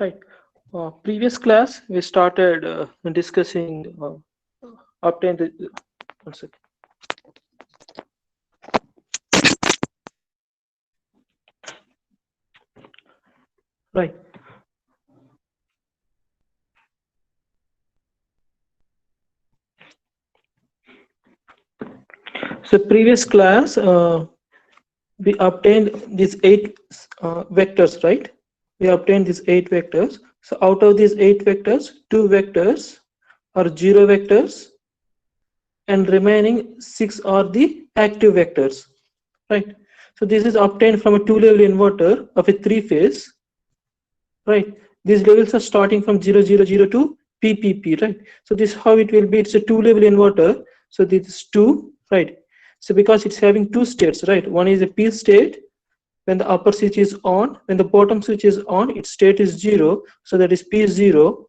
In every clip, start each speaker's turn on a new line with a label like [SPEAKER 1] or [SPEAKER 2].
[SPEAKER 1] Right. Previous class we started discussing obtain the one second. Right. So previous class we obtained these eight vectors, right? We obtained these eight vectors. So out of these eight vectors, two vectors are zero vectors, and remaining six are the active vectors, right? So this is obtained from a two-level inverter of a three-phase, right? These levels are starting from 0 0 0 to PPP, right? So this is how it will be. It's a two-level inverter. So this is two, right? So because it's having two states, right? One is a P state. When the upper switch is on, when the bottom switch is on, its state is 0. So that is P0,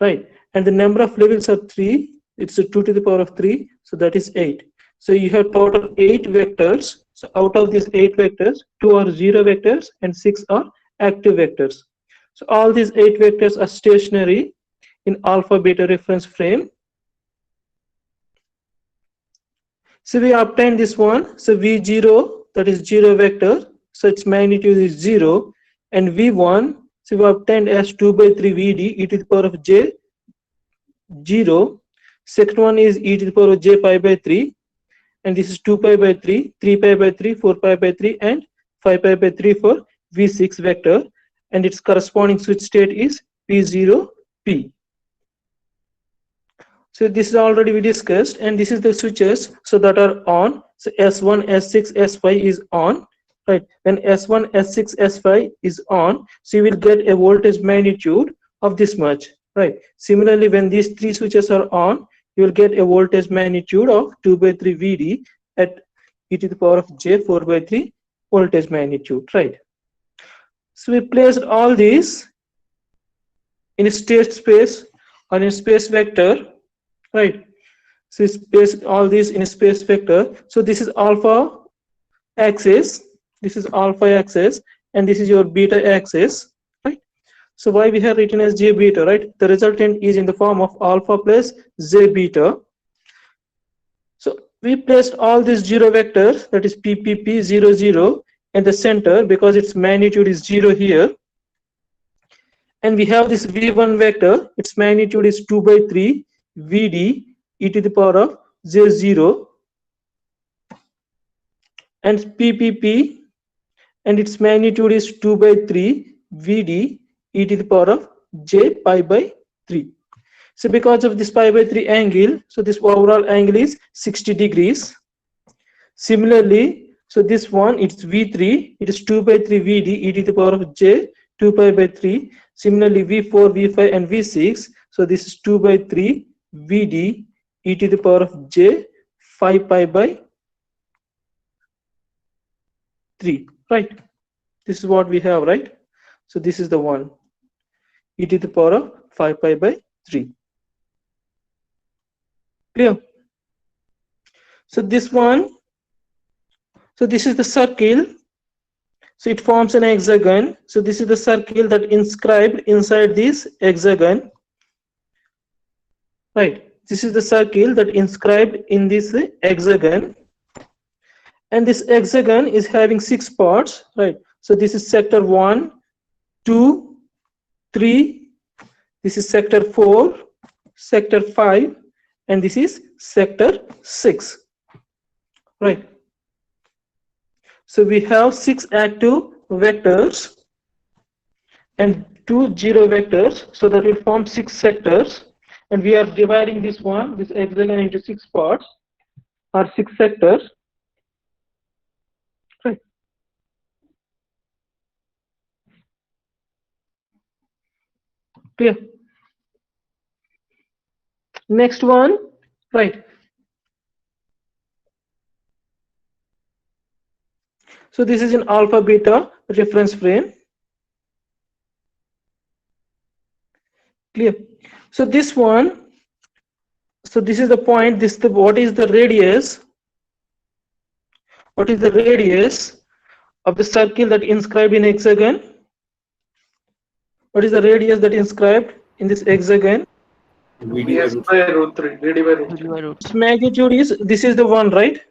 [SPEAKER 1] right? And the number of levels are 3. It's a 2 to the power of 3. So that is 8. So you have total 8 vectors. So out of these 8 vectors, 2 are 0 vectors and 6 are active vectors. So all these 8 vectors are stationary in alpha beta reference frame. So we obtained this one. So V0, that is 0 vector. So its magnitude is 0. And V1, so we obtained as 2 by 3 Vd e to the power of j 0. Second one is e to the power of j pi by 3. And this is 2 pi by 3, 3 pi by 3, 4 pi by 3, and 5 pi by 3 for V6 vector. And its corresponding switch state is P0, P. So this is already we discussed, and this is the switches so that are on. So S1, S6, S5 is on, right? When S1, S6, S5 is on, so you will get a voltage magnitude of this much, right? Similarly, when these three switches are on, you will get a voltage magnitude of 2 by 3 Vd at e to the power of j 4 by 3 voltage magnitude, right? So we placed all these in a state space or in a space vector, right? So space, all these in a space vector. So this is alpha axis, this is alpha axis, and this is your beta axis, right? So why we have written as j beta, right? The resultant is in the form of alpha plus j beta. So we placed all these zero vectors, that is PPP 0 0 in the center because its magnitude is 0 here. And we have this V1 vector, its magnitude is 2 by 3 Vd e to the power of j0, and PPP, and its magnitude is 2 by 3 Vd e to the power of j pi by 3. So because of this pi by 3 angle, so this overall angle is 60 degrees. Similarly, so this one, it's V3, it is 2 by 3 Vd e to the power of j 2 pi by 3. Similarly, V4, V5, and V6, so this is 2 by 3 Vd e to the power of j 5 pi by 3, right? This is what we have, right? So this is the one, e to the power of 5 pi by 3. Clear? So this one, so this is the circle. So it forms an hexagon. So this is the circle that inscribed inside this hexagon, right? This is the circle that inscribed in this hexagon, and this hexagon is having 6 parts, right? So this is sector 1, 2, 3, this is sector 4, sector 5, and this is sector 6, right? So we have 6 active vectors and 2 zero vectors, so that will form 6 sectors, and we are dividing this one, this hexagon, into 6 parts or 6 sectors, right? Clear? Next one, right? So this is an alpha beta reference frame. Clear? So this one, so this is the point, this the what is the radius, what is the radius of the circle that inscribed in hexagon? What is the radius that is inscribed in this hexagon?
[SPEAKER 2] VD by root 3. VD by root 3.
[SPEAKER 1] Its magnitude is, this is the one, right?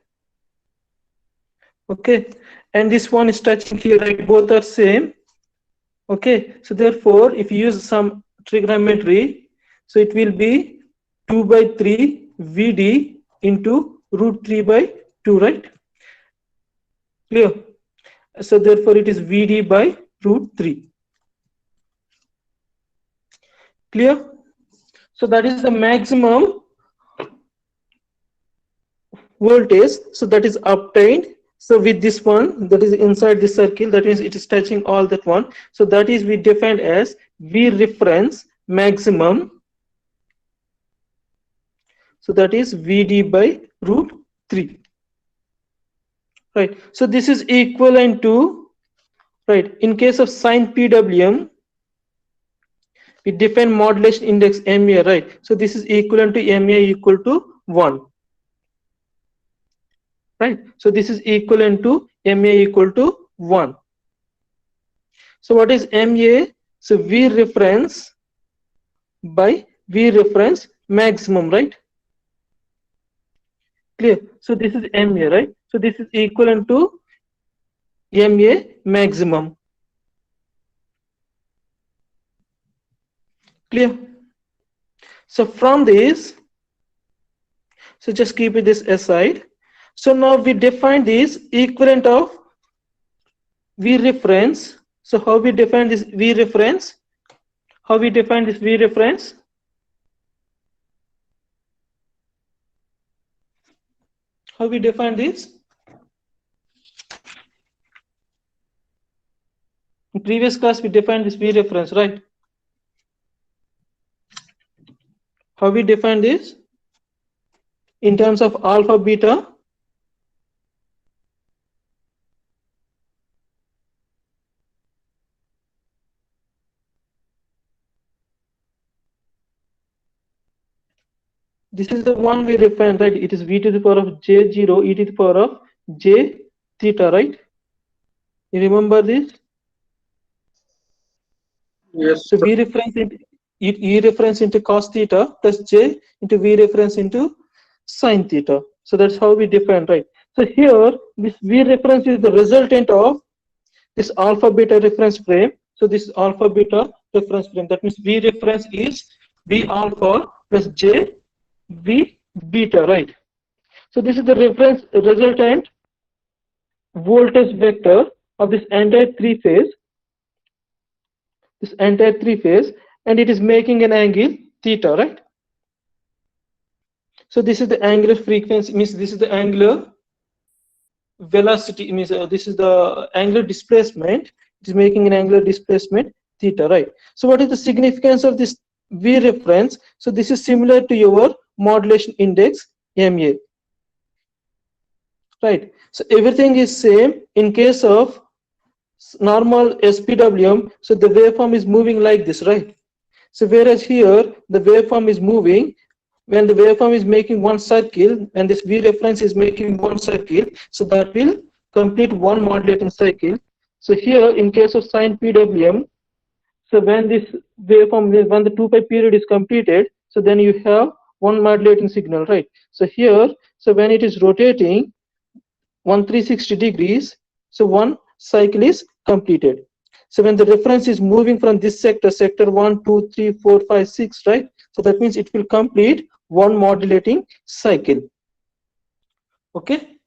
[SPEAKER 1] Okay, and this one is touching here, right? Both are same. Okay, so therefore, if you use some trigonometry, so it will be 2 by 3 VD into root 3 by 2, right? Clear? So therefore, it is VD by root 3. Clear? So that is the maximum voltage, so that is obtained. So with this one that is inside this circle, that means it is touching all that one, so that is we defined as V reference maximum, so that is VD by root 3, right? So this is equivalent to, right, in case of sine PWM we define modulation index MA, right? So this is equivalent to MA equal to 1, right? So this is equivalent to MA equal to 1. So what is MA? So V reference by V reference maximum, right? Clear? So this is MA, right? So this is equivalent to MA maximum. Clear? So from this, so just keep this aside. So now we define this equivalent of V reference. So how we define this V reference? How we define this V reference? How we define this? In previous class we defined this V reference, right? How we define this? In terms of alpha beta. This is the one we defined, right? It is V to the power of J0 E to the power of J theta, right? You remember this?
[SPEAKER 2] Yes.
[SPEAKER 1] So V reference into E reference into cos theta plus J into V reference into sin theta. So that's how we define, right? So here this V reference is the resultant of this alpha beta reference frame. So this is alpha beta reference frame. That means V reference is V alpha plus J V beta, right? So this is the reference resultant voltage vector of this entire three phase, and it is making an angle theta, right? So this is the angular frequency, means this is the angular velocity, means this is the angular displacement. It is making an angular displacement theta, right? So what is the significance of this V reference? So this is similar to your modulation index MA, right? So everything is same. In case of normal SPWM, so the waveform is moving like this, right? So whereas here the waveform is moving when the waveform is making one circle and this V reference is making one circle, so that will complete one modulating cycle. So here in case of sine PWM, so when this waveform, when the 2 pi period is completed, so then you have one modulating signal, right? So here, so when it is rotating 360 degrees, so one cycle is completed. So when the reference is moving from this sector 1 2 3 4 5 6, right? So that means it will complete one modulating cycle. Okay,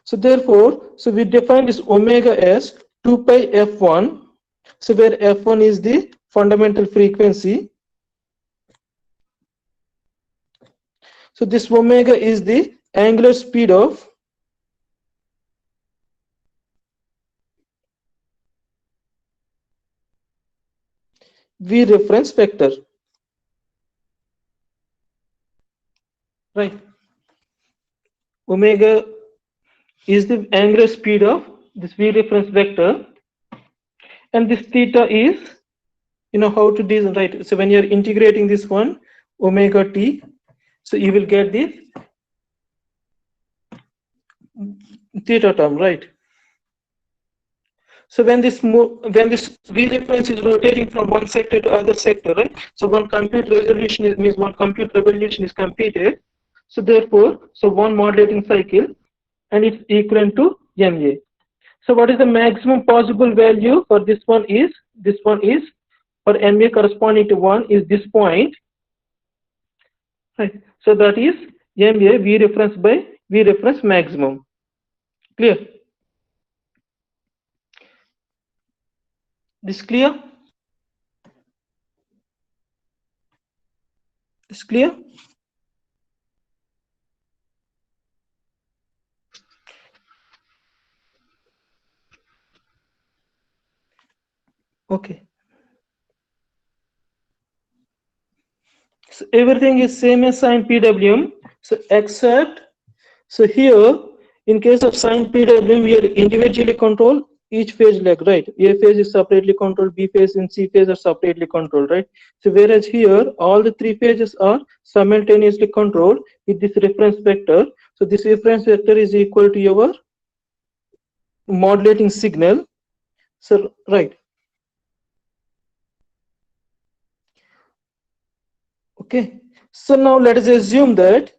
[SPEAKER 1] so therefore, so we define this omega as 2 pi f1, so where f1 is the fundamental frequency. So this omega is the angular speed of V reference vector, right? Omega is the angular speed of this V reference vector, and this theta is, you know how to do, right? So when you're integrating this one omega t, so you will get this theta term, right? So when this V reference is rotating from one sector to other sector, right? So one compute resolution means one compute revolution is completed. So therefore, so one modulating cycle, and it's equivalent to MA. So what is the maximum possible value for this one is for MA corresponding to 1 is this point, right? So that is MA V reference by V reference maximum. Clear? This clear? This clear? Okay. So everything is same as sine PWM. So except, so here in case of sine PWM, we are individually control each phase leg, right? A phase is separately controlled, B phase and C phase are separately controlled, right? So whereas here all the three phases are simultaneously controlled with this reference vector. So this reference vector is equal to your modulating signal. So right. Okay. So now let us assume that,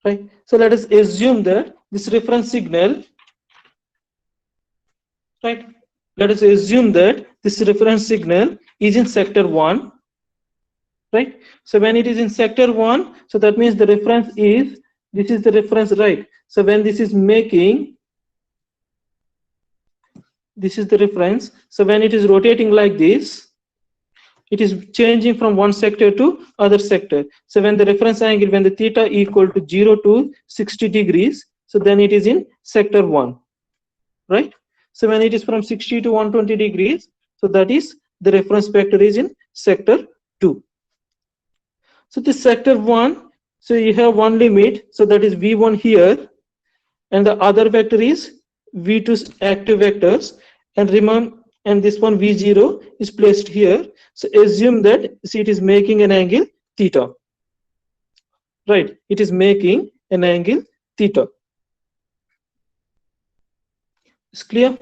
[SPEAKER 1] right? So let us assume that this reference signal, right? Let us assume that this reference signal is in sector 1, right? So when it is in sector 1, so that means the reference is, this is the reference, right? So when this is making, this is the reference. So when it is rotating like this, it is changing from one sector to other sector. So when the reference angle, when the theta equal to 0 to 60 degrees, so then it is in sector 1, right? So when it is from 60 to 120 degrees, so that is the reference vector is in sector 2. So this sector 1, so you have one limit, so that is V1 here, and the other vector is V2 active vectors, and remember, and this one V0 is placed here. So assume that, see, it is making an angle theta, right? It is making an angle theta. It's clear?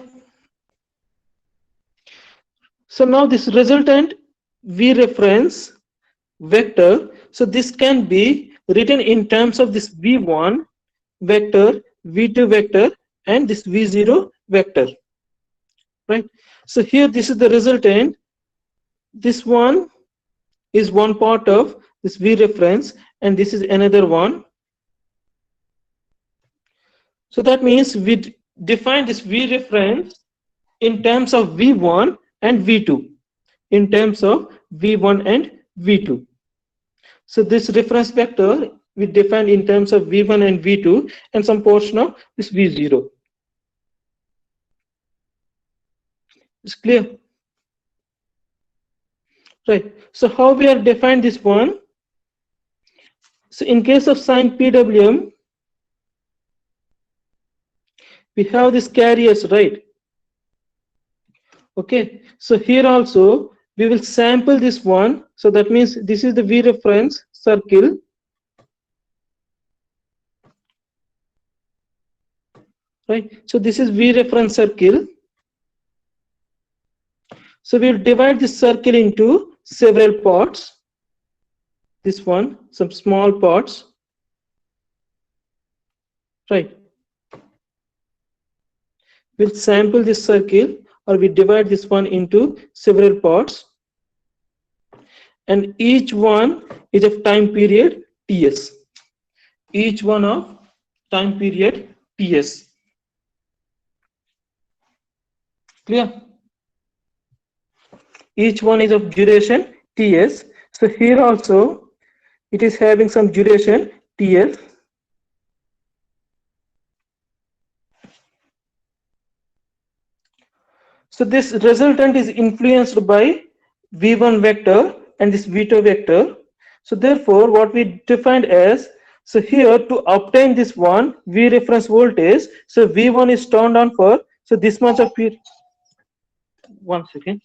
[SPEAKER 1] So now this resultant V reference vector, so this can be written in terms of this V1 vector, V2 vector, and this V0 vector, right? So here this is the resultant. This one is one part of this V reference, and this is another one. So that means we define this V reference in terms of V1 and V2, in terms of V1 and V2. So this reference vector we define in terms of V1 and V2 and some portion of this V0. It's clear? Right. So how we have defined this one? So in case of sine PWM, we have this carriers, right? Okay. So here also we will sample this one. So that means this is the V reference circle. Right. So this is V reference circle. So we'll divide this circle into several parts. This one, some small parts. Right. We'll sample this circle, or we divide this one into several parts. And each one is of time period Ts. Each one of time period Ts. Clear? Each one is of duration Ts. So here also it is having some duration Ts. So this resultant is influenced by V1 vector and this V2 vector. So therefore what we defined as, so here to obtain this one V reference voltage, so V1 is turned on for, so this much of period. One second.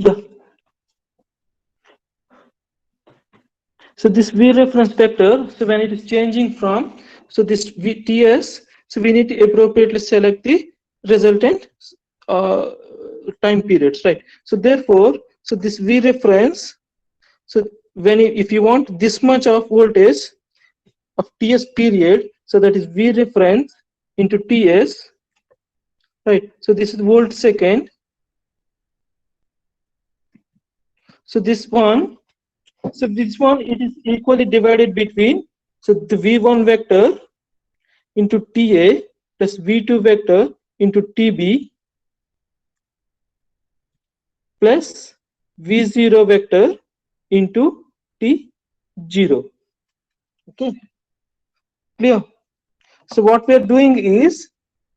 [SPEAKER 1] Yeah. So this V reference vector, so when it is changing from, so this TS, so we need to appropriately select the resultant uh, time periods, right? So therefore, so this V reference, so if you want this much of voltage of TS period, so that is V reference into TS, right? So this is volt second. So this one, it is equally divided between, so the V1 vector into TA plus V2 vector into TB plus V0 vector into T0. Okay, clear? So what we are doing is,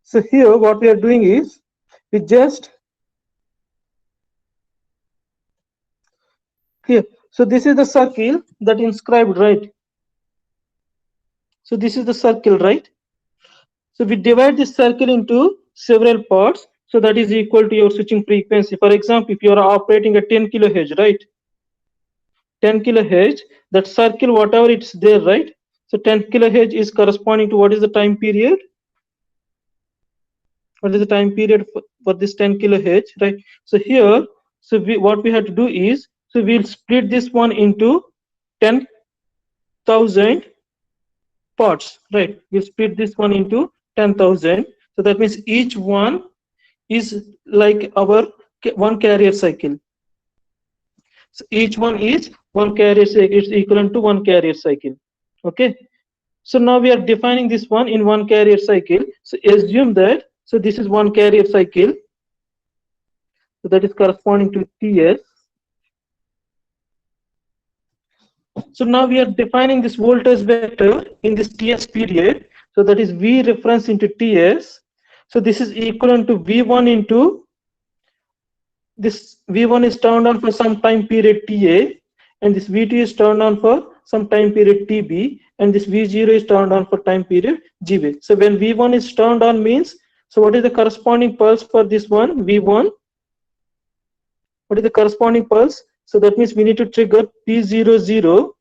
[SPEAKER 1] so here what we are doing is, we just here. So this is the circle that inscribed, right? So this is the circle, right? So we divide this circle into several parts. So that is equal to your switching frequency. For example, if you are operating at 10 kilohertz, right? 10 kilohertz, that circle, whatever it's there, right? So 10 kilohertz is corresponding to what is the time period? What is the time period for this 10 kilohertz, right? So here, so what we have to do is, so we'll split this one into 10,000 parts, right? We'll split this one into 10,000. So that means each one is like our one carrier cycle. So each one is one carrier cycle, it's equivalent to one carrier cycle. Okay. So now we are defining this one in one carrier cycle. So assume that, so this is one carrier cycle. So that is corresponding to TS. So now we are defining this voltage vector in this TS period. So that is V reference into TS. So this is equivalent to V1 into this. V1 is turned on for some time period TA, and this V2 is turned on for some time period TB, and this V0 is turned on for time period GB. So when V1 is turned on means, so what is the corresponding pulse for this one, V1? What is the corresponding pulse? So that means we need to trigger P00.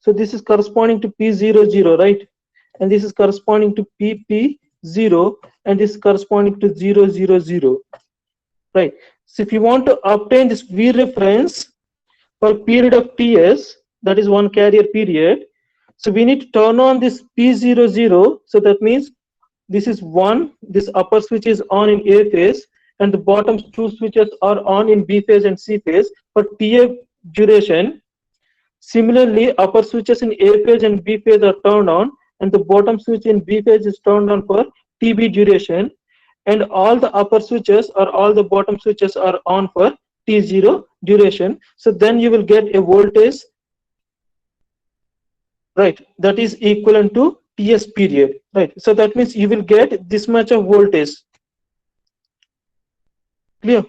[SPEAKER 1] So this is corresponding to P00, right? And this is corresponding to PP0, and this is corresponding to 000, right? So if you want to obtain this V reference for period of TS, that is one carrier period, so we need to turn on this P00. So that means this is one, this upper switch is on in A phase, and the bottom two switches are on in B phase and C phase for TA duration. Similarly, upper switches in A phase and B phase are turned on, and the bottom switch in B phase is turned on for TB duration, and all the upper switches or all the bottom switches are on for T0 duration. So then you will get a voltage, right, that is equivalent to TS period, right? So that means you will get this much of voltage. Clear?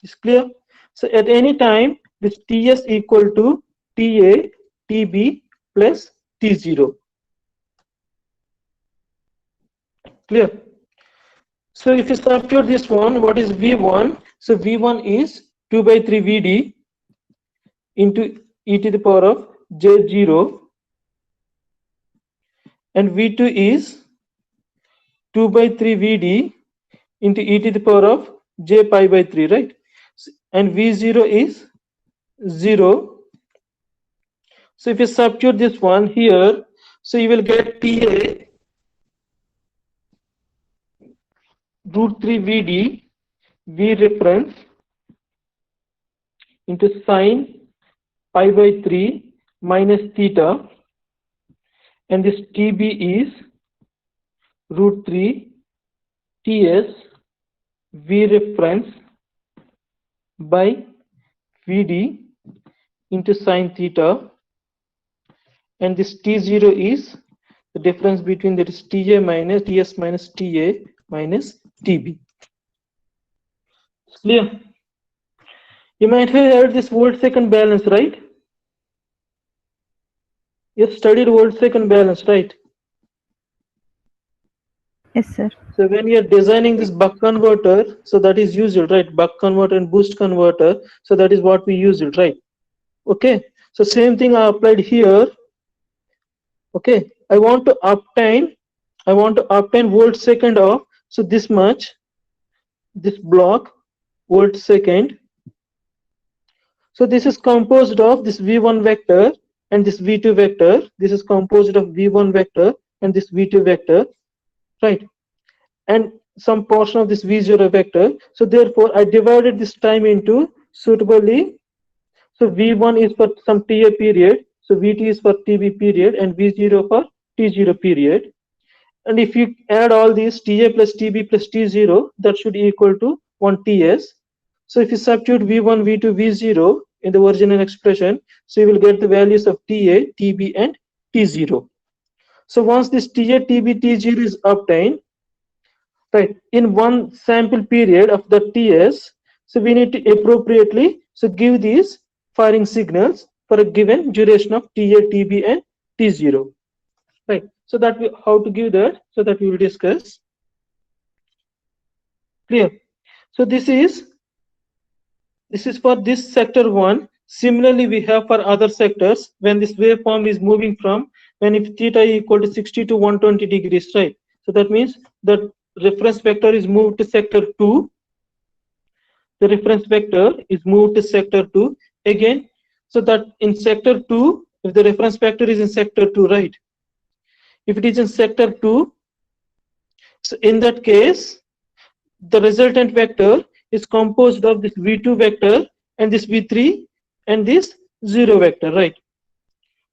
[SPEAKER 1] Is clear? So at any time, this TS equal to TA, TB plus T0. Clear? So if you substitute this one, what is V1? So V1 is 2 by 3 VD into e to the power of J0, and V2 is 2 by 3 VD into e to the power of J pi by 3, right? And V0 is 0. So if you substitute this one here, so you will get TA root 3 VD V reference into sine pi by 3 minus theta, and this TB is root 3 TS V reference by VD into sine theta, and this T0 is the difference between that is TA minus TS minus TA minus TB. Clear? You might have heard this volt second balance, right? You studied volt second balance, right?
[SPEAKER 3] Yes, sir.
[SPEAKER 1] So when you're designing this buck converter, so that is usual, right? Buck converter and boost converter. So that is what we use it, right? Okay. So same thing I applied here. Okay. I want to obtain volt second of, so this much, this block, volt second. So this is composed of this V1 vector and this V2 vector. This is composed of V1 vector and this V2 vector, right? And some portion of this V0 vector. So therefore, I divided this time into suitably. So V1 is for some TA period. So VT is for TB period and V0 for T0 period. And if you add all these TA plus TB plus T0, that should equal to 1 TS. So if you substitute V1, V2, V0 in the original expression, so you will get the values of TA, TB and T0. So once this TA, TB, T0 is obtained, right, in one sample period of the TS, so we need to appropriately so give these firing signals for a given duration of TA, TB and T0. Right. So that we, how to give that, so that we will discuss. Clear. So this is for this sector 1. Similarly, we have for other sectors when this waveform is moving from, when if theta equal to 60 to 120 degrees, right? So that means that reference vector is moved to sector 2. The reference vector is moved to sector 2 again. So that in sector 2, if the reference vector is in sector 2, right? If it is in sector 2, so in that case, the resultant vector is composed of this V2 vector and this V3 and this 0 vector, right?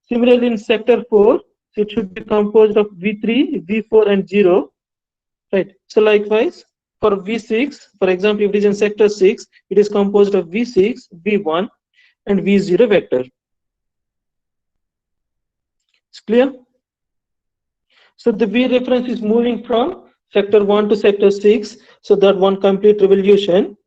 [SPEAKER 1] Similarly, in sector 4, it should be composed of V3, V4 and 0, right? So likewise, for V6, for example, if it is in sector 6, it is composed of V6, V1 and V0 vector. It's clear? So the V reference is moving from sector 1 to sector 6, so that one complete revolution,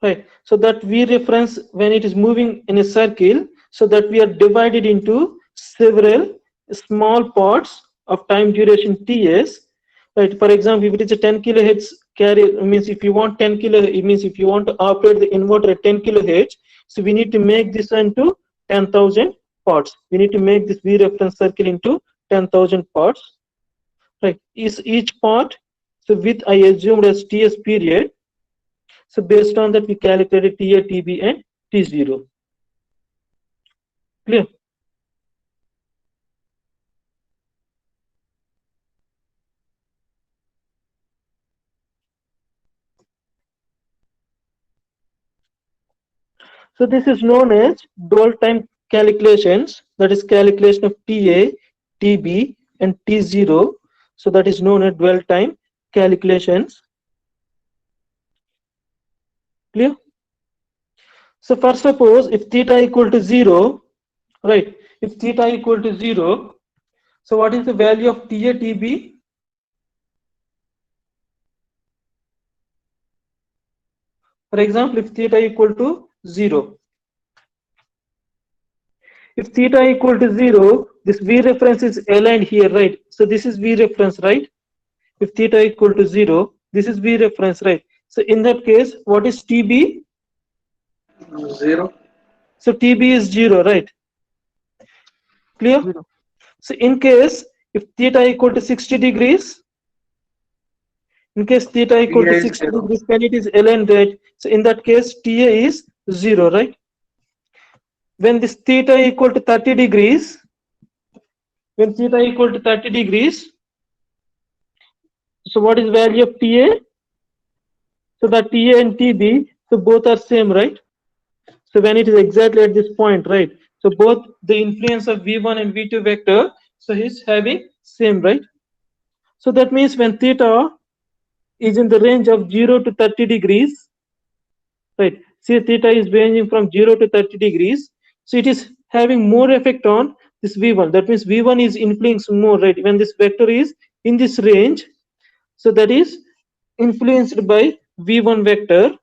[SPEAKER 1] right? So that V reference, when it is moving in a circle, so that we are divided into several small parts of time duration TS, right? For example, if it is a 10 kilohertz carrier, means if you want 10 kilo, it means if you want to operate the inverter at 10 kilohertz, so we need to make this into 10,000 parts. We need to make this V reference circle into 10,000 parts. Right, is each part, so with I assumed as TS period, so based on that we calculated TA, TB and T0. Clear? So this is known as dual time calculations, that is calculation of TA, TB and T0. So that is known as dual time calculations. Clear? So first suppose if theta equal to 0, right, if theta equal to 0, so what is the value of TA, TB? For example, if theta equal to 0, if theta equal to 0, this V reference is aligned here, right? So this is V reference, right? If theta equal to 0, this is V reference, right? So in that case, what is TB?
[SPEAKER 2] 0.
[SPEAKER 1] So TB is 0, right? Clear?
[SPEAKER 4] 0.
[SPEAKER 1] So in case if theta equal to 60 degrees, in case theta equal
[SPEAKER 2] TA
[SPEAKER 1] to
[SPEAKER 2] is
[SPEAKER 1] 60
[SPEAKER 2] 0.
[SPEAKER 1] degrees, when it is aligned, right? So in that case, TA is 0, right? When this theta equal to 30 degrees, when theta equal to 30 degrees, so what is value of TA? So that TA and TB, so both are same, right? So when it is exactly at this point, right? So both the influence of V1 and V2 vector, so is having same, right? So that means when theta is in the range of 0 to 30 degrees, right? See, theta is ranging from 0 to 30 degrees. So it is having more effect on this V1. That means V1 is influencing more, right? When this vector is in this range, so that is influenced by V1 vector,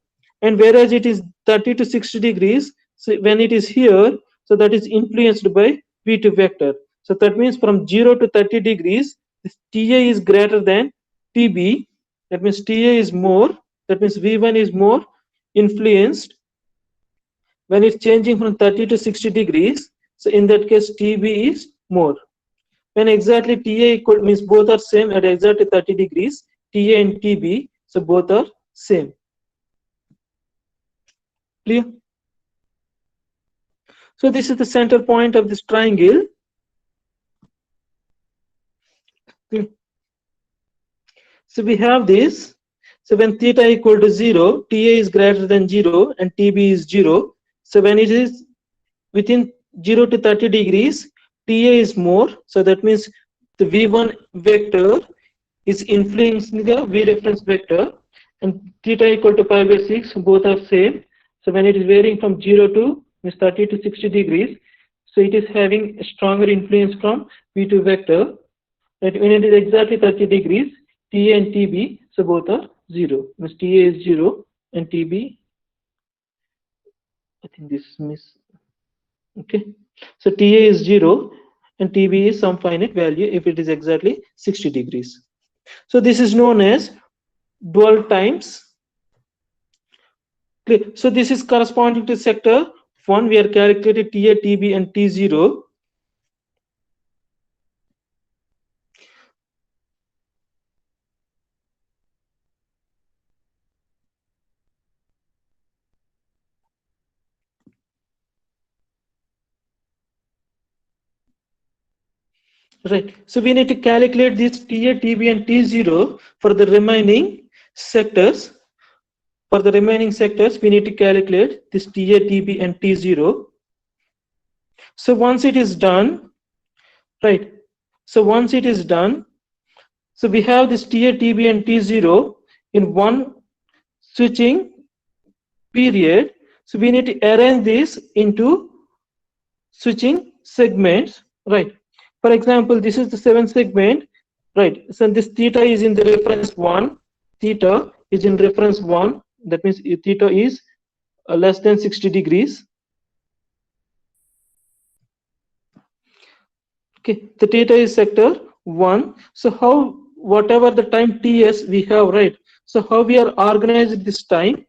[SPEAKER 1] and whereas it is 30 to 60 degrees, so when it is here, so that is influenced by V2 vector. So that means from 0 to 30 degrees, this TA is greater than TB, that means TA is more, that means V1 is more influenced when it's changing from 30 to 60 degrees. So in that case, TB is more. When exactly TA equal means both are same at exactly 30 degrees, TA and TB, so both are same. Clear? So this is the center point of this triangle. Clear? So we have this. So when theta equal to 0, TA is greater than 0 and TB is 0. So when it is within 0 to 30 degrees, TA is more. So that means the V1 vector is influencing the V reference vector, and theta equal to pi by 6, both are same. So when it is varying from 0 to means 30 to 60 degrees, so it is having a stronger influence from V2 vector. That when it is exactly 30 degrees, TA and TB, so both are 0. Means TA is 0 and TB, I think this is miss. Okay. So TA is 0 and TB is some finite value if it is exactly 60 degrees. So this is known as dual times. Okay. So this is corresponding to sector 1. We are calculating TA, TB and T0. Right. So we need to calculate this TA, TB and T0 for the remaining sectors. For the remaining sectors, we need to calculate this TA, TB and T0. So once it is done, right. So once it is done, so we have this TA, TB and T0 in one switching period. So we need to arrange this into switching segments, right? For example, this is the 7th segment, right? So this theta is in the reference 1, theta is in reference 1, that means theta is less than 60 degrees. Okay, the theta is sector 1. So how, whatever the time Ts we have, right? So how we are organized this time,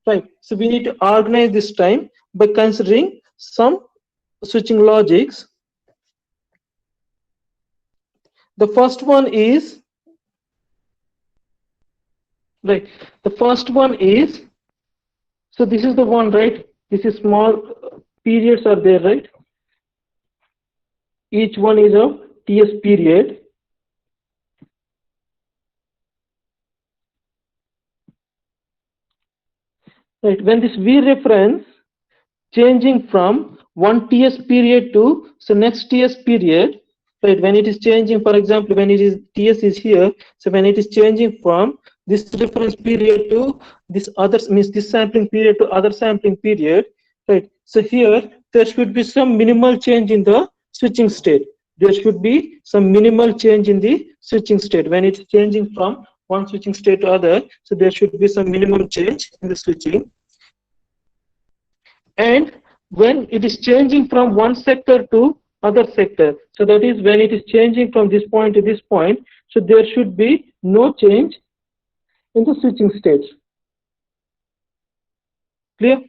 [SPEAKER 1] right? So we need to organize this time by considering some switching logics. The first one is, right, the first one is, so this is the one, right? This is small periods are there, right? Each one is of TS period. Right, when this V reference changing from one TS period to so next TS period, right? When it is changing, for example, when it is TS is here, so when it is changing from this reference period to this other means this sampling period to other sampling period, right? So here there should be some minimal change in the switching state. There should be some minimal change in the switching state when it's changing from one switching state to other. So there should be some minimum change in the switching. And when it is changing from one sector to other sector, so that is when it is changing from this point to this point, so there should be no change in the switching state. Clear?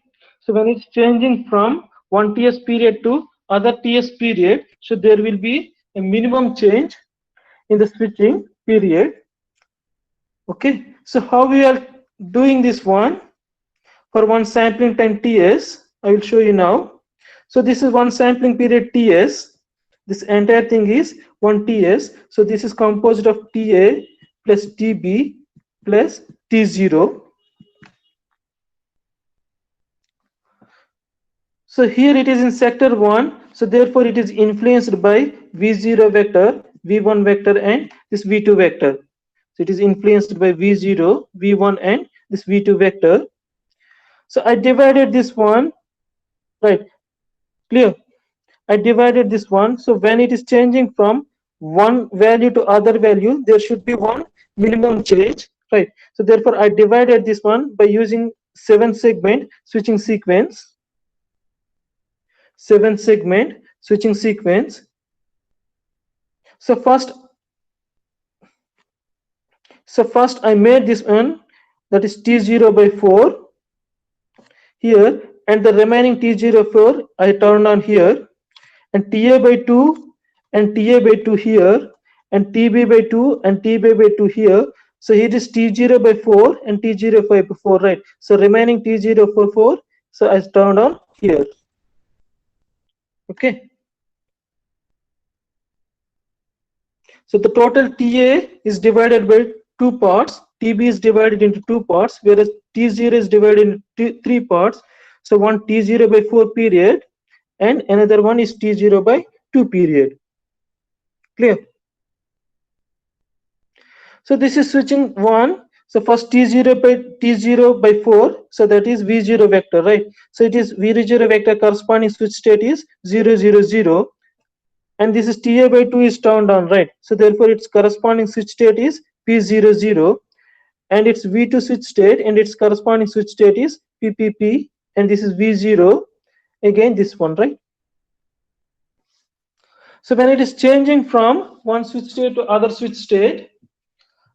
[SPEAKER 1] So when it's changing from one TS period to other TS period, so there will be a minimum change in the switching period. Okay, so how we are doing this one for one sampling time TS, I will show you now. So this is one sampling period TS. This entire thing is one TS. So this is composed of TA plus TB plus T0. So here it is in sector 1. So therefore it is influenced by V0 vector, V1 vector and this V2 vector. So it is influenced by V0, V1 and this V2 vector. So I divided this one, right? Clear? I divided this one. So when it is changing from one value to other value, there should be one minimum change, right? So therefore I divided this one by using 7 segment switching sequence. 7 segment switching sequence. So first So first I made this one, that is T0 by 4 here, and the remaining T04 I turned on here, and TA by 2 and TA by 2 here, and TB by 2 and TB by 2 here. So here is T0 by 4 and T05 by 4, right? So remaining T044, so I turned on here. Okay. So the total TA is divided by two parts. TB is divided into two parts, whereas T0 is divided into three parts. So one T0 by 4 period, and another one is T0 by 2 period. Clear? So this is switching 1. So first T0 by 4, so that is V0 vector, right? So it is V0 vector corresponding switch state is 0, 0, 0, and this is TA by 2 is turned on, right? So therefore its corresponding switch state is P0, 0, and its V2 switch state and its corresponding switch state is PPP, and this is V0, again this one, right? So when it is changing from one switch state to other switch state,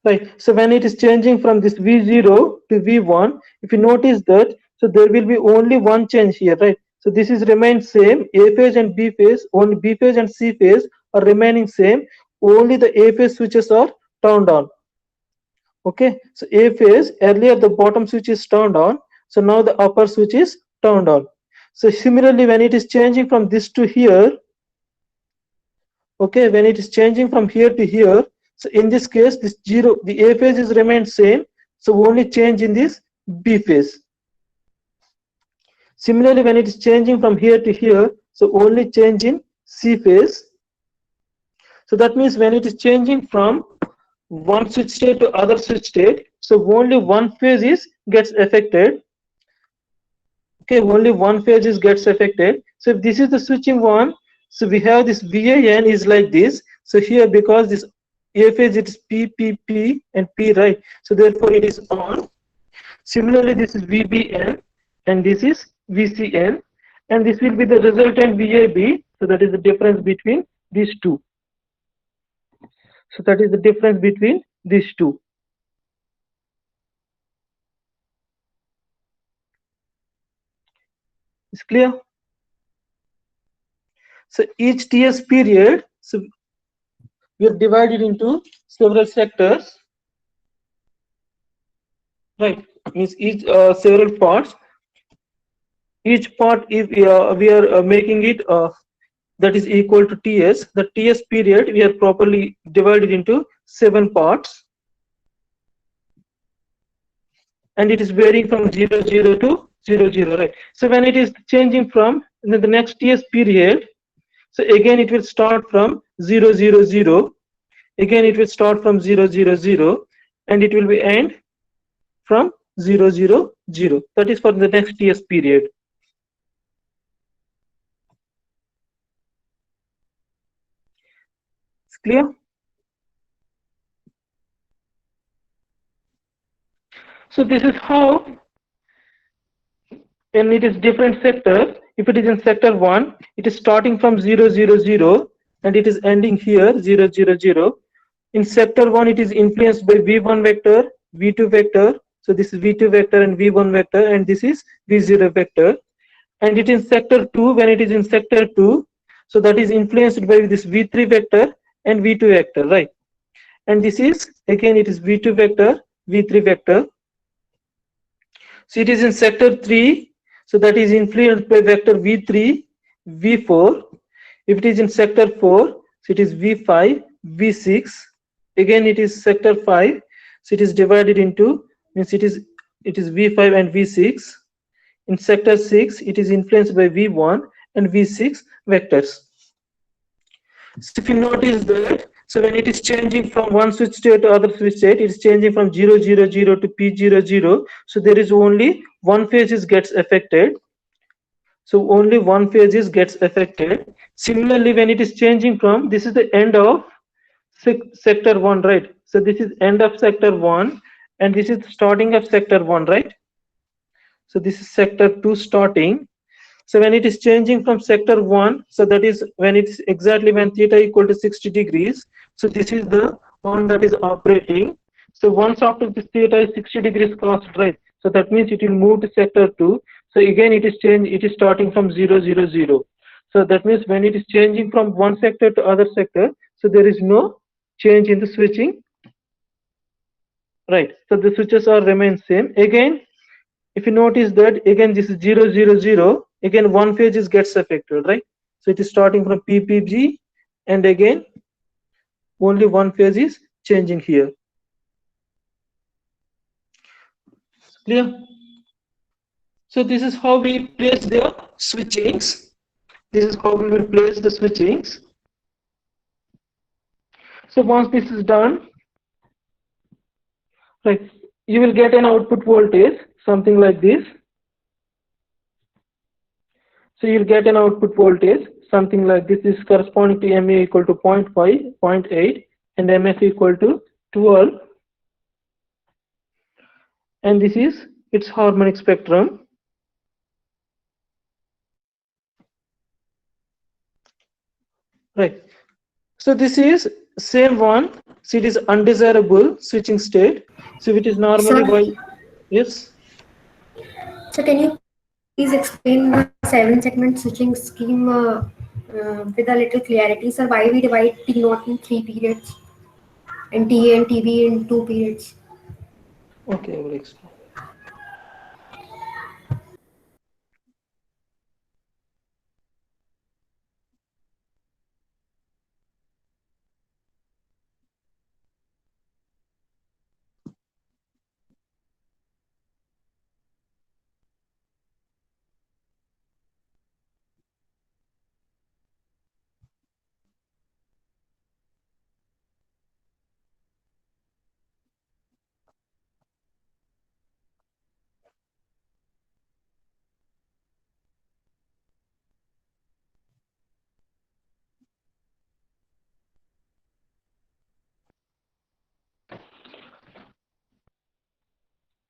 [SPEAKER 1] right, so when it is changing from this V0 to V1, if you notice that, so there will be only one change here, right? So this is remain same, A phase and B phase, only B phase and C phase are remaining same, only the A phase switches are turned on. Okay, so A phase, earlier the bottom switch is turned on, so now the upper switch is turned on. So similarly, when it is changing from this to here, okay, when it is changing from here to here, so in this case, this 0, the A phase is remained same, so only change in this B phase. Similarly, when it is changing from here to here, so only change in C phase. So that means when it is changing from one switch state to other switch state, so only one phase gets affected. Okay, only one phase gets affected. So if this is the switching one, so we have this VAN is like this. So here, because this A phase, it is P, P, P and P, right? So therefore it is on. Similarly, this is VBN and this is VCN, and this will be the resultant VAB. So that is the difference between these two. So that is the difference between these two. Is clear? So each TS period, so we are divided into several sectors, right? Means each several parts. Each part, if we are making it that is equal to TS, the TS period we are properly divided into 7 parts, and it is varying from 0, 0 to 0, 0, right? So when it is changing from the next TS period, so again it will start from 0, 0, 0, again it will start from 0, 0, 0, and it will be end from 0, 0, 0. That is for the next TS period. It's clear? So this is how, when it is different sector, if it is in sector 1, it is starting from 0, 0, 0, and it is ending here 0, 0, 0. In sector 1, it is influenced by V1 vector, V2 vector. So this is V2 vector and V1 vector, and this is V0 vector. And it is sector 2, when it is in sector 2, so that is influenced by this V3 vector and V2 vector, right? And this is, again, it is V2 vector, V3 vector. So it is in sector 3, so that is influenced by vector V3, V4. If it is in sector 4, so it is V5, V6. Again, it is sector 5, so it is divided into, means it is V5 and V6. In sector 6, it is influenced by V1 and V6 vectors. So if you notice that, so when it is changing from one switch state to other switch state, it is changing from 0, 0, 0 to P0, 0. So there is only one phase gets affected. So only one phase gets affected. Similarly, when it is changing from, this is the end of sector 1, right? So this is end of sector 1, and this is starting of sector 1, right? So this is sector 2 starting. So when it is changing from sector 1, so that is when it's exactly when theta equal to 60 degrees. So this is the one that is operating. So once after this theta is 60 degrees crossed, right? So that means it will move to sector 2. So again it is change. It is starting from 0, 0, 0. So that means when it is changing from one sector to other sector, so there is no change in the switching, right? So the switches are remain same. Again, if you notice that again this is 0, 0, 0. Again one phase is gets affected, right? So it is starting from PPG, and again only one phase is changing here. Clear? So this is how we place the switchings. This is how we will place the switchings. So once this is done, right, you will get an output voltage, something like this. So you'll get an output voltage, something like this. Is corresponding to MA equal to 0.5, 0.8, and MF equal to 12. And this is its harmonic spectrum. Right. So this is same one. So it is undesirable switching state. So it is normally
[SPEAKER 3] Sir,
[SPEAKER 1] by, yes.
[SPEAKER 3] so can you please explain the 7-segment switching scheme with a little clarity, sir? Why we divide T naught in 3 periods and TA and TB in 2 periods?
[SPEAKER 1] Okay, I will explain.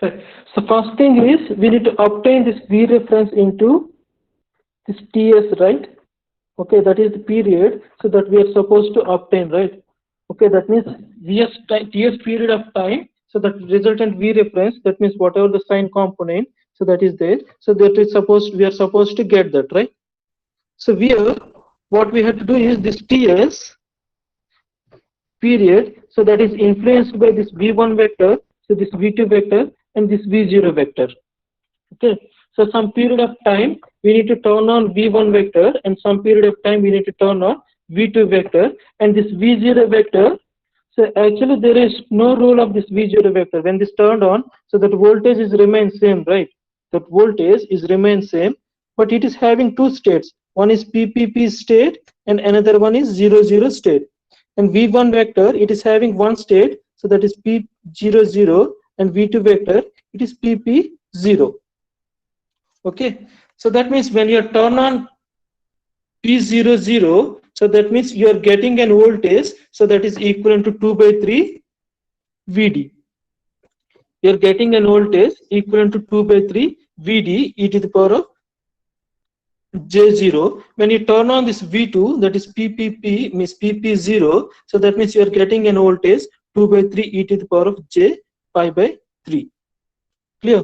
[SPEAKER 1] Right. So first thing is we need to obtain this V reference into this TS, right? Okay, that is the period, so that we are supposed to obtain, right? Okay, that means TS period of time, so that resultant V reference, that means whatever the sign component, so that is there. So that is supposed, we are supposed to get that, right? So here, what we have to do is this TS period, so that is influenced by this V1 vector, so this V2 vector, and this V0 vector. Okay, so some period of time we need to turn on V1 vector, and some period of time we need to turn on V2 vector, and this V0 vector. So actually there is no role of this V0 vector. When this turned on, so that voltage is remain same, right? That voltage is remain same, but it is having two states. One is PPP state and another one is 0, 0 state. And V1 vector, it is having one state, so that is P0, 0, and V2 vector, it is PP0. Okay, so that means when you turn on P0, 0, so that means you are getting an voltage, so that is equivalent to 2/3 VD. You are getting an voltage equivalent to 2/3 VD e to the power of J0. When you turn on this V2, that is PPP, means PP0, so that means you are getting an voltage 2/3 e to the power of J pi by 3. Clear?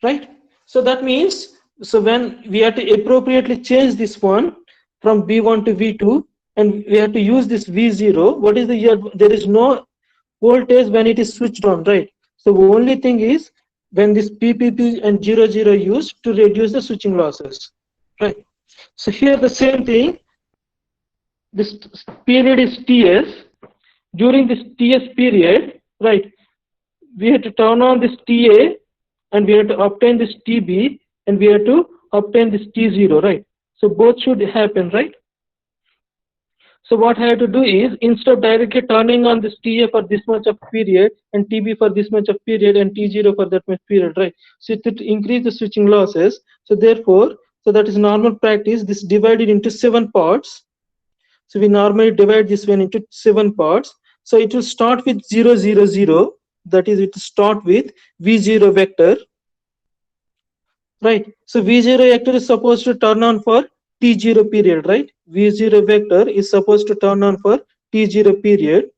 [SPEAKER 1] Right? So that means, so when we have to appropriately change this one from V1 to V2, and we have to use this V0, what is the, there is no voltage when it is switched on, right? So the only thing is when this PPP and 0, 0 used to reduce the switching losses, right? So here the same thing, this period is TS. During this TS period, right, we have to turn on this TA, and we have to obtain this TB, and we have to obtain this T0, right? So both should happen, right? So what I have to do is, instead of directly turning on this TA for this much of period, and TB for this much of period, and T0 for that much period, right? So to increase the switching losses, so therefore, so that is normal practice, this divided into 7 parts. So we normally divide this one into 7 parts. So it will start with 0, 0, 0. That is, it will start with V0 vector, right? So V0 vector is supposed to turn on for T0 period, right? V0 vector is supposed to turn on for T0 period.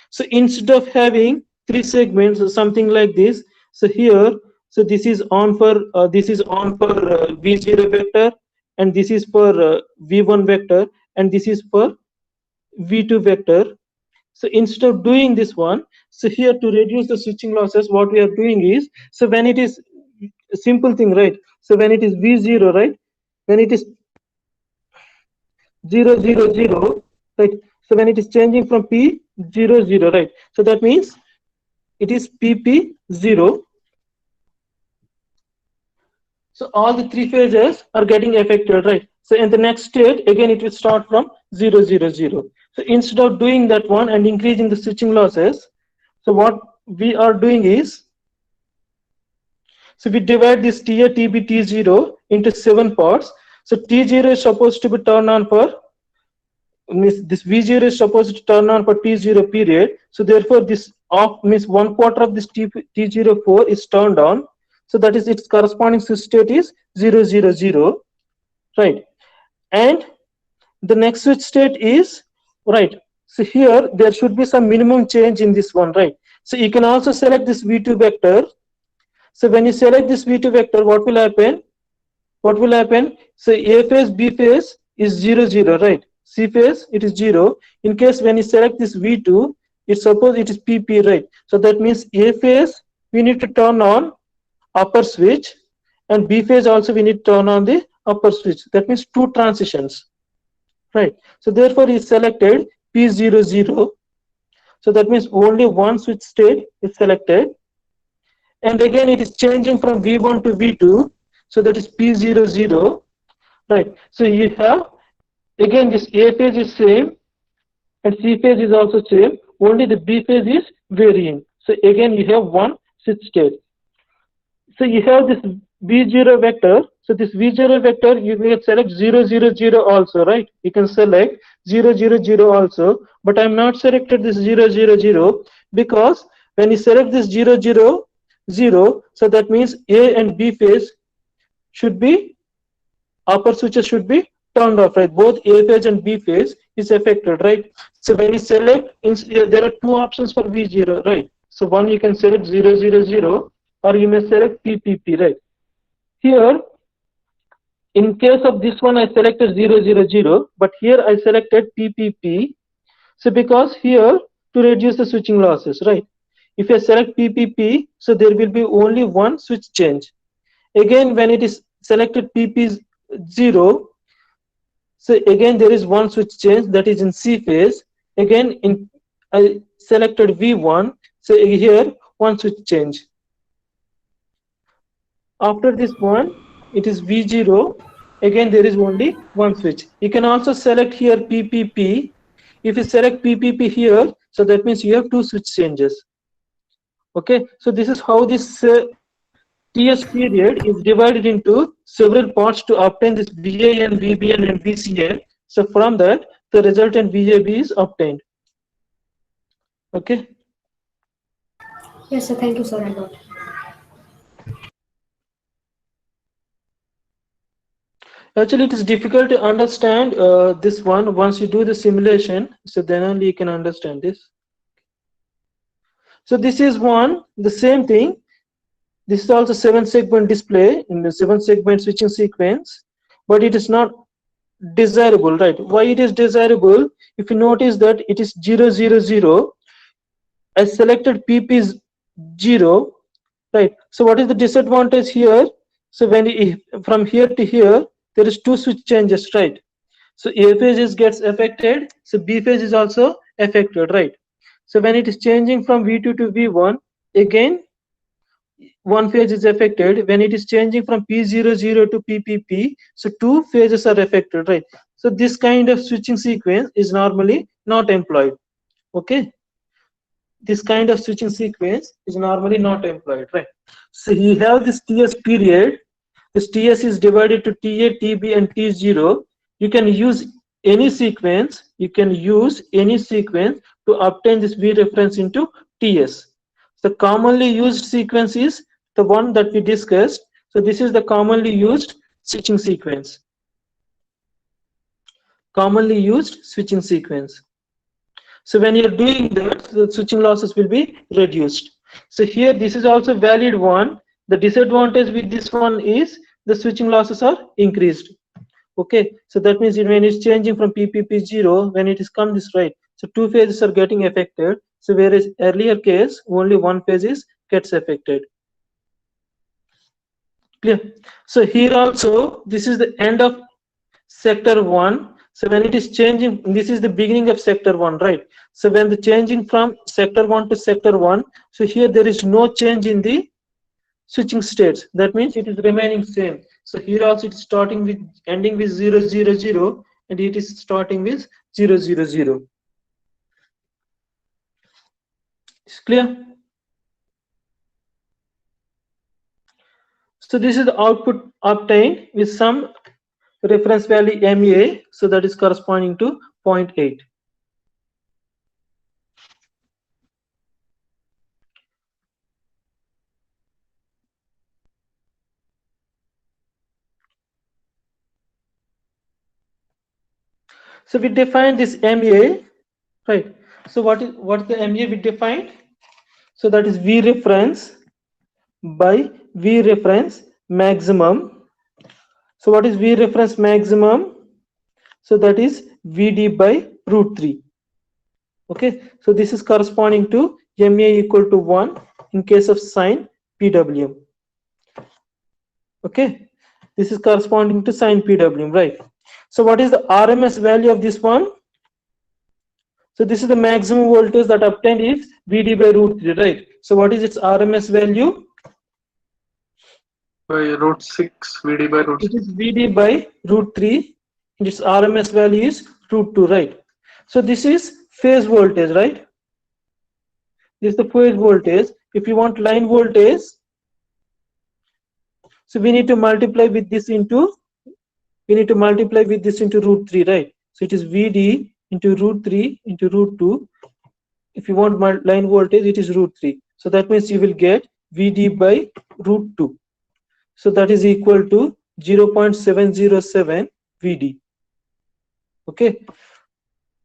[SPEAKER 1] So instead of having 3 segments or something like this. So here, so this is on for v0 vector, and this is for v1 vector, and this is for v2 vector. So instead of doing this one, so here to reduce the switching losses, what we are doing is, so when it is a simple thing, right? So when it is v0, right? When it is 0 0 0, right? So when it is changing from p 0 0, right? So that means it is pp 0. So all the 3 phases are getting affected, right? So in the next state, again it will start from 0 0 0. So instead of doing that one and increasing the switching losses, so what we are doing is, so we divide this TA, TB, T0 into 7 parts. So T0 is supposed to be turned on for, means this V0 is supposed to turn on for T0 period. So therefore this off means 1/4 of this T04 is turned on. So that is its corresponding switch state is 0 0 0, right? And the next switch state is, right? So here there should be some minimum change in this one, right? So you can also select this V2 vector. So when you select this V2 vector, what will happen? What will happen? So A phase, B phase is 0 0, right? C phase, it is 0. In case when you select this V2, it's suppose it is PP, right? So that means A phase we need to turn on upper switch, and B phase also we need to turn on the upper switch. That means 2 transitions, right? So therefore is selected P00. So that means only one switch state is selected, and again it is changing from V1 to V2. So that is P00, right? So you have again this A phase is same and C phase is also same, only the B phase is varying. So again you have one switch state. So you have this V0 vector. So this V0 vector you can select 0 0 0 also, right? You can select 0 0 0 also, but I'm not selected this 0 0 0 because when you select this 0 0 0, so that means A and B phase should be, upper switches should be turned off, right? Both A phase and B phase is affected, right? So when you select, there are 2 options for V0, right? So one you can select 0 0 0, or you may select PPP, right? Here, in case of this one, I selected 0 0 0, but here I selected PPP. So because here to reduce the switching losses, right? If I select PPP, so there will be only one switch change. Again, when it is selected PP0, so again there is one switch change, that is in C phase. Again, in I selected V1, so here one switch change. After this one, it is V0. Again, there is only one switch. You can also select here PPP. If you select PPP here, so that means you have 2 switch changes. Okay, so this is how this TS period is divided into several parts to obtain this VAN, VBN, and VCN. So from that, the resultant VAB is obtained. Okay.
[SPEAKER 3] Yes, sir. Thank you, sir. I got it.
[SPEAKER 1] Actually, it is difficult to understand this one once you do the simulation. So then only you can understand this. So this is one, the same thing. This is also 7-segment display in the 7-segment switching sequence, but it is not desirable, right? Why it is desirable? If you notice that it is 0 0 0, I selected PP 0, right? So what is the disadvantage here? So when from here to here, there is 2 switch changes, right? So A phase gets affected, so B phase is also affected, right? So when it is changing from V2 to V1, again one phase is affected. When it is changing from P00 to PPP, so 2 phases are affected, right? So this kind of switching sequence is normally not employed. Okay, this kind of switching sequence is normally not employed, right? So you have this TS period. This TS is divided to TA, TB, and T0. You can use any sequence. You can use any sequence to obtain this V reference into TS. The commonly used sequence is the one that we discussed. So this is the commonly used switching sequence. Commonly used switching sequence. So when you're doing that, the switching losses will be reduced. So here this is also valid one. The disadvantage with this one is the switching losses are increased. Okay, so that means when it's changing from PPP0, when it is come this right, so two phases are getting affected. So whereas earlier case only one phase is gets affected. Clear? So here also this is the end of sector 1. So when it is changing, this is the beginning of sector 1, right? So when the changing from sector 1 to sector 1, so here there is no change in the switching states. That means it is remaining same. So here also it's starting with ending with 0 0 0 and it is starting with 0 0 0. It's clear? So this is the output obtained with some reference value MEA, so that is corresponding to 0.8. So we define this MEA, right? So what is the MEA we defined? So that is V reference by V reference maximum. So what is V reference maximum? So that is VD by root 3. Okay, so this is corresponding to MEA equal to 1 in case of sine PWM. Okay, this is corresponding to sine PWM, right? So what is the RMS value of this one? So this is the maximum voltage that obtained is VD by root 3, right? So what is its RMS value?
[SPEAKER 2] By root 6, VD by root 6.
[SPEAKER 1] It is VD by root 3 and its RMS value is root 2, right? So this is phase voltage, right? This is the phase voltage. If you want line voltage, so we need to multiply with this into root 3, right? So it is VD into root 3 into root 2. If you want line voltage, it is root 3. So that means you will get VD by root 2. So that is equal to 0.707 VD. Okay,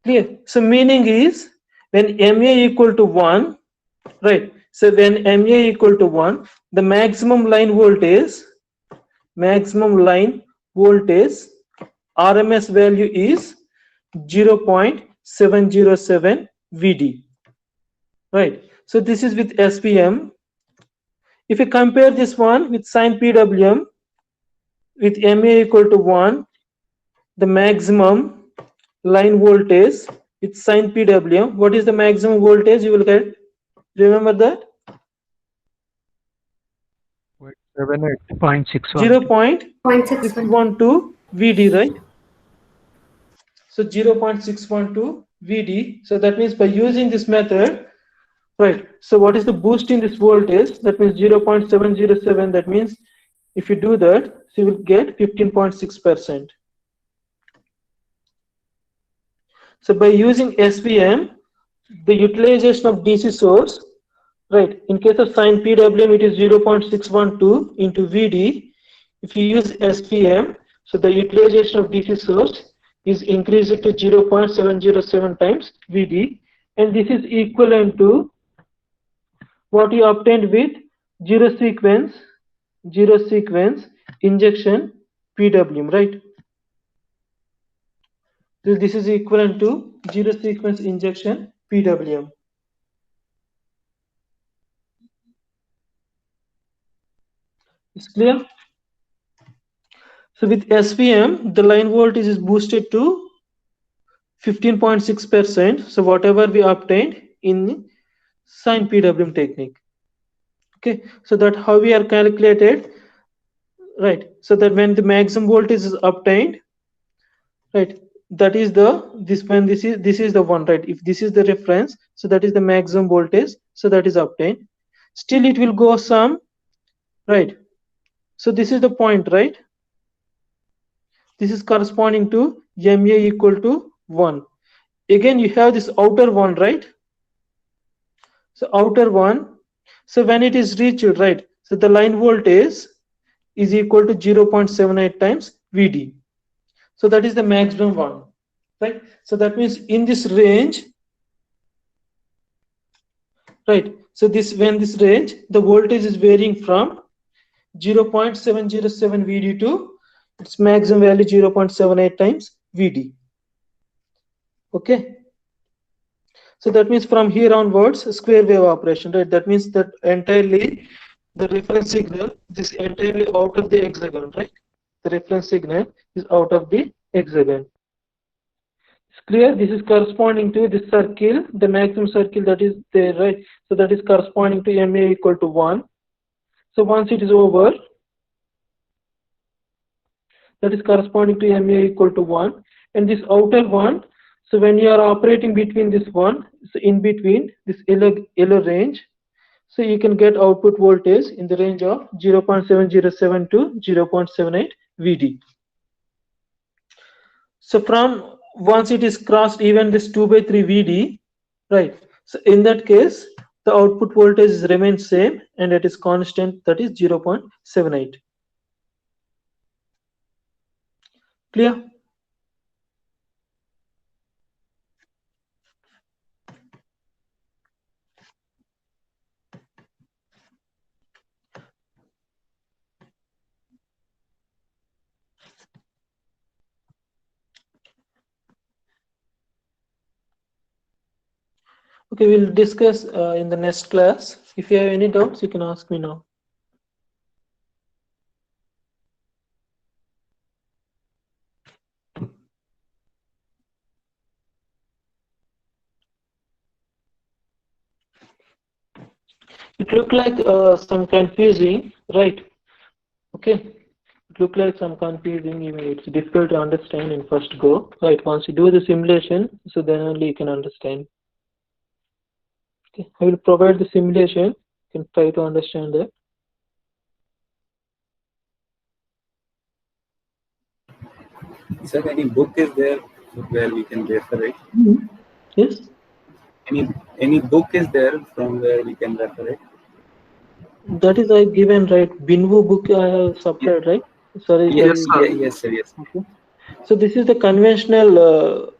[SPEAKER 1] clear? So meaning is when MEA equal to 1, right? So when MEA equal to 1, the maximum line voltage RMS value is 0.707 VD, right? So this is with SPM. If you compare this one with sine PWM, with MEA equal to 1, the maximum line voltage with sine PWM, what is the maximum voltage you will get? Remember that?
[SPEAKER 4] 0.612
[SPEAKER 1] 0.612 VD, right? So 0.612 VD. So that means by using this method, right? So what is the boost in this voltage? That means 0.707. That means if you do that, so you will get 15.6%. So by using SVM, the utilization of DC source, right? In case of sine PWM, it is 0.612 into VD. If you use SVM, so the utilization of DC source is increased to 0.707 times VD, and this is equivalent to what you obtained with zero sequence injection PWM, right? So this is equivalent to zero sequence injection PWM. It's clear? So with SVM, the line voltage is boosted to 15.6%. So whatever we obtained in sine PWM technique. Okay, so that how we are calculated, right? So that when the maximum voltage is obtained, right? That is the this is the one, right? If this is the reference, so that is the maximum voltage, so that is obtained. Still it will go some, right? So this is the point, right? This is corresponding to MEA equal to 1. Again you have this outer one, right? So outer one, so when it is reached, right, so the line voltage is equal to 0.78 times VD. So that is the maximum one, right? So that means in this range, right? So this, when this range, the voltage is varying from 0.707 VD to its maximum value 0.78 times VD. Okay. So that means from here onwards, square wave operation, right? That means that entirely the reference signal is entirely out of the hexagon, right? The reference signal is out of the hexagon. It's clear. This is corresponding to this circle, the maximum circle that is there, right? So that is corresponding to MA equal to 1. So once it is over, that is corresponding to MA equal to 1. And this outer one, so when you are operating between this one, so in between this yellow range, so you can get output voltage in the range of 0.707 to 0.78 VD. So from once it is crossed even this 2/3 VD, right? So in that case, the output voltage remains same and it is constant, that is 0.78. Clear? Okay, we'll discuss in the next class. If you have any doubts, you can ask me now. It looked like some confusing, right? Okay. It looked like some confusing. It's difficult to understand in first go, right? Once you do the simulation, so then only you can understand. Okay. I will provide the simulation. You can try to understand that.
[SPEAKER 4] Sir, any book is there where we can refer it?
[SPEAKER 1] Yes.
[SPEAKER 4] Any book is there from where we can refer it?
[SPEAKER 1] That is I given, right? Binwu book I have supplied, right? Sorry.
[SPEAKER 2] Yes, sir.
[SPEAKER 4] Yes, sir. Yes.
[SPEAKER 1] Okay. So this is the conventional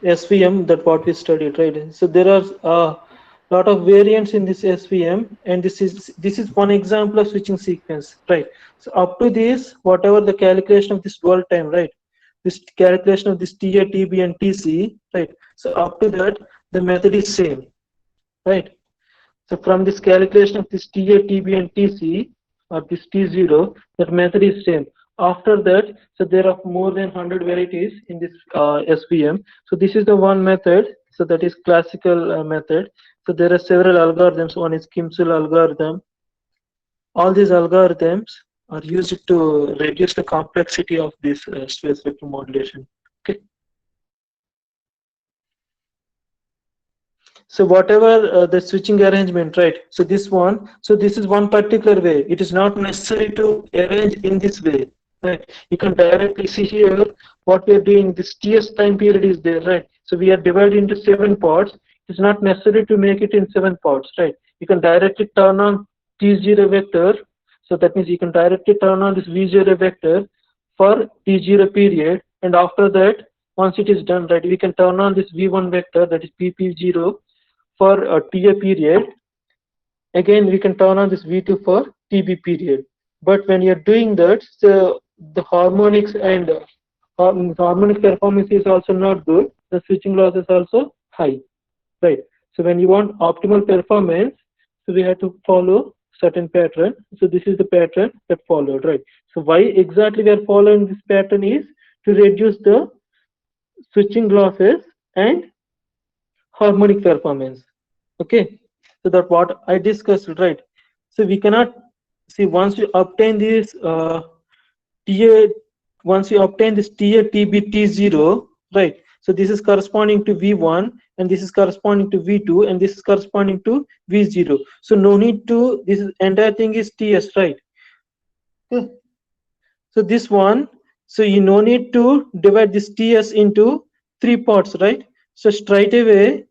[SPEAKER 1] SVM that what we studied, right? So there are a lot of variants in this SVM, and this is one example of switching sequence, right? So up to this, whatever the calculation of this dwell time, right? This calculation of this TA, TB, and TC, right? So up to that, the method is same, right? So from this calculation of this TA, TB, and TC, or this T0, that method is same. After that, so there are more than 100 varieties in this SVM. So this is the one method. So that is classical method. So there are several algorithms. One is Kimsul algorithm. All these algorithms are used to reduce the complexity of this space vector modulation. Okay. So whatever the switching arrangement, right? So this one, so this is one particular way. It is not necessary to arrange in this way, right? You can directly see here what we are doing. This TS time period is there, right? So we are divided into 7 parts. It's not necessary to make it in 7 parts, right? You can directly turn on T0 vector. So that means you can directly turn on this V0 vector for T0 period, and after that, once it is done, right, we can turn on this V1 vector, that is PP0 for a TA period. Again, we can turn on this V2 for TB period. But when you're doing that, so the harmonics and harmonic performance is also not good. The switching loss is also high, right? So when you want optimal performance, so we have to follow certain pattern. So this is the pattern that followed, right? So why exactly we are following this pattern is to reduce the switching losses and harmonic performance. Okay, so that what I discussed, right? So we cannot see once you obtain this TA, once you obtain this TA, TB, T0, right? So this is corresponding to V1, and this is corresponding to V2, and this is corresponding to V0. So no need to, this entire thing is TS, right? Okay. So this one, so you no need to divide this TS into 3 parts, right? So straight away,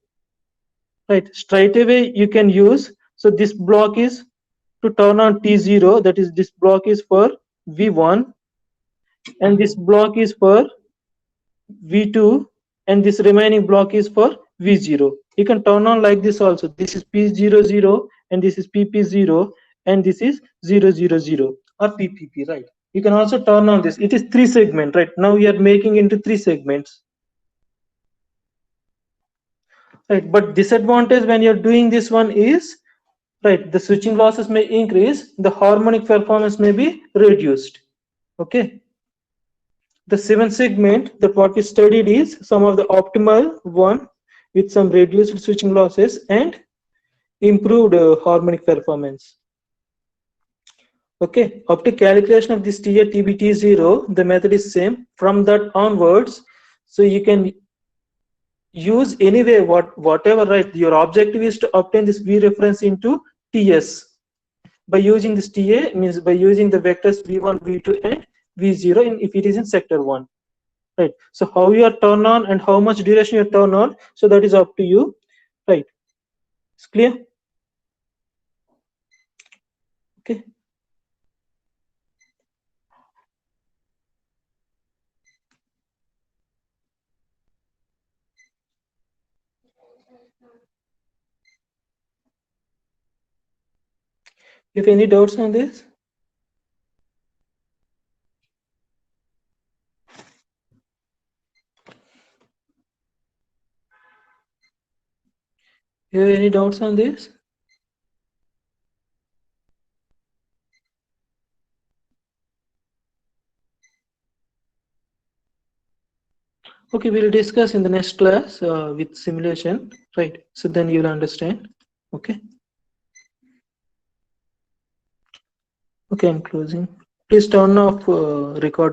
[SPEAKER 1] right, straight away you can use, so this block is to turn on T0, that is this block is for V1, and this block is for V2, and this remaining block is for V0. You can turn on like this also. This is P00 and this is PP0 and this is 000 or PPP, right? You can also turn on this. It is 3 segment, right? Now we are making into 3 segments. Right, but disadvantage when you're doing this one is, right, the switching losses may increase, the harmonic performance may be reduced. Okay. The 7 segment that what we studied is some of the optimal one with some reduced switching losses and improved harmonic performance. Okay, after calculation of this TA TBT0, the method is same. From that onwards, so you can use anyway whatever, right? Your objective is to obtain this V reference into TS by using this TA, means by using the vectors V1, V2 and V0 in, if it is in sector 1, right? So how you are turn on and how much duration you turn on, so that is up to you, right? It's clear? Okay. You have any doubts on this? You have any doubts on this? Okay, we'll discuss in the next class with simulation, right? So then you'll understand. Okay. Okay, I'm closing. Please turn off record.